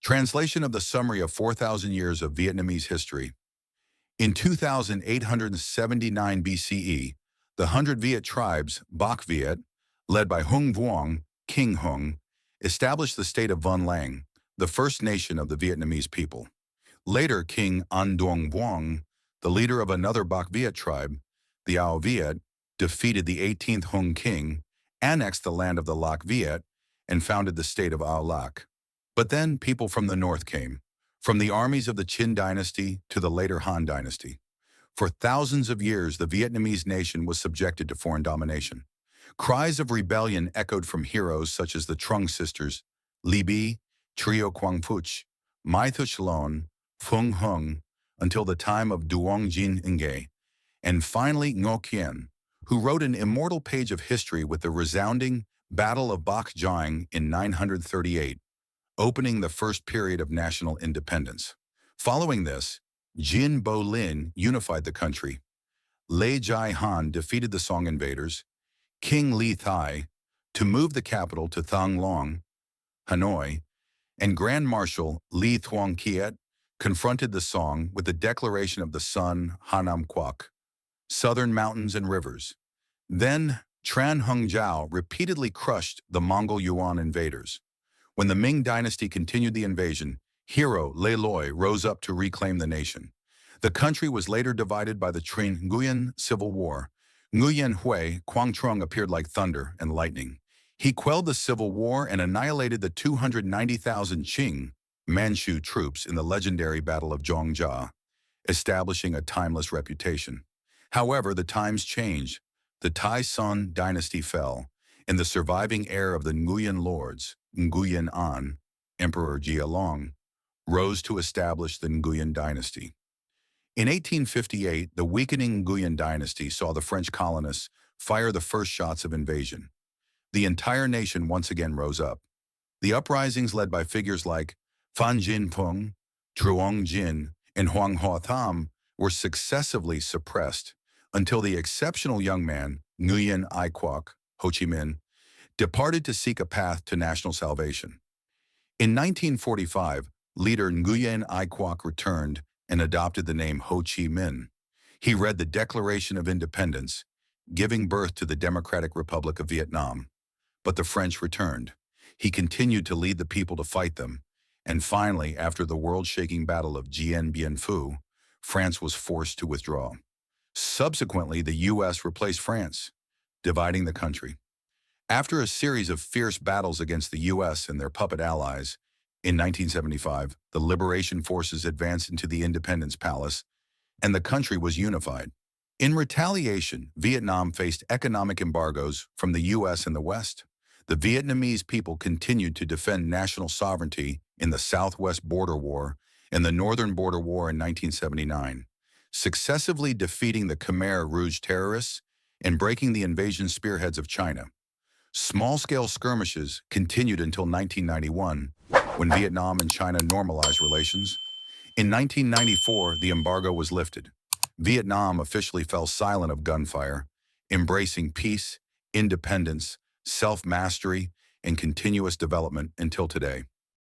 Translation of the summary of 4,000 years of Vietnamese history. In 2879 BCE, the 100 Viet tribes, Bach Viet, led by Hung Vuong, King Hung, established the state of Von Lang, the first nation of the Vietnamese people. Later, King An Duong Vuong, the leader of another Bach Viet tribe, the Au Viet, defeated the 18th Hung king, annexed the land of the Lac Viet, and founded the state of Au Lac. But then people from the north came, from the armies of the Qin dynasty to the later Han dynasty. For thousands of years, the Vietnamese nation was subjected to foreign domination. Cries of rebellion echoed from heroes such as the Trung sisters, Li Bi, Trio Quang Phuc, Mai Thuc Lon, Phung Hung, until the time of Duong Jin Nge, and finally Ngo Quyen, who wrote an immortal page of history with the resounding Battle of Bac Giang in 938, opening the first period of national independence. Following this, Dien Bo Lin unified the country. Lê Jai Han defeated the Song invaders. King Li Thai to move the capital to Thang Long, Hanoi, and Grand Marshal Li Thuong Kiet confronted the Song with the declaration of the Sun Hanam Quoc, southern mountains and rivers. Then Tran Hung Jiao repeatedly crushed the Mongol Yuan invaders. When the Ming dynasty continued the invasion, hero Lê Loi rose up to reclaim the nation. The country was later divided by the Tran Nguyen Civil War. Nguyen Hui Quang Trung appeared like thunder and lightning. He quelled the civil war and annihilated the 290,000 Qing Manchu troops in the legendary Battle of Zhongjia, establishing a timeless reputation. However, the times changed. The Tai Son dynasty fell, and the surviving heir of the Nguyen lords, Nguyen An, Emperor Jia Long, rose to establish the Nguyen dynasty. In 1858, the weakening Nguyen dynasty saw the French colonists fire the first shots of invasion. The entire nation once again rose up. The uprisings led by figures like Phan Jin Pung, Truong Jin, and Hoang Ho Tham were successively suppressed until the exceptional young man, Nguyen Ai Quoc, Ho Chi Minh, departed to seek a path to national salvation. In 1945, leader Nguyen Ai Quoc returned and adopted the name Ho Chi Minh. He read the Declaration of Independence, giving birth to the Democratic Republic of Vietnam. But the French returned. He continued to lead the people to fight them, and finally, after the world-shaking Battle of Dien Bien Phu, France was forced to withdraw. Subsequently, the U.S. replaced France, dividing the country. After a series of fierce battles against the U.S. and their puppet allies, in 1975, the Liberation Forces advanced into the Independence Palace, and the country was unified. In retaliation, Vietnam faced economic embargoes from the U.S. and the West. The Vietnamese people continued to defend national sovereignty in the Southwest Border War and the Northern Border War in 1979, successively defeating the Khmer Rouge terrorists and breaking the invasion spearheads of China. Small-scale skirmishes continued until 1991, when Vietnam and China normalized relations. In 1994, the embargo was lifted. Vietnam officially fell silent of gunfire, embracing peace, independence, self-mastery, and continuous development until today.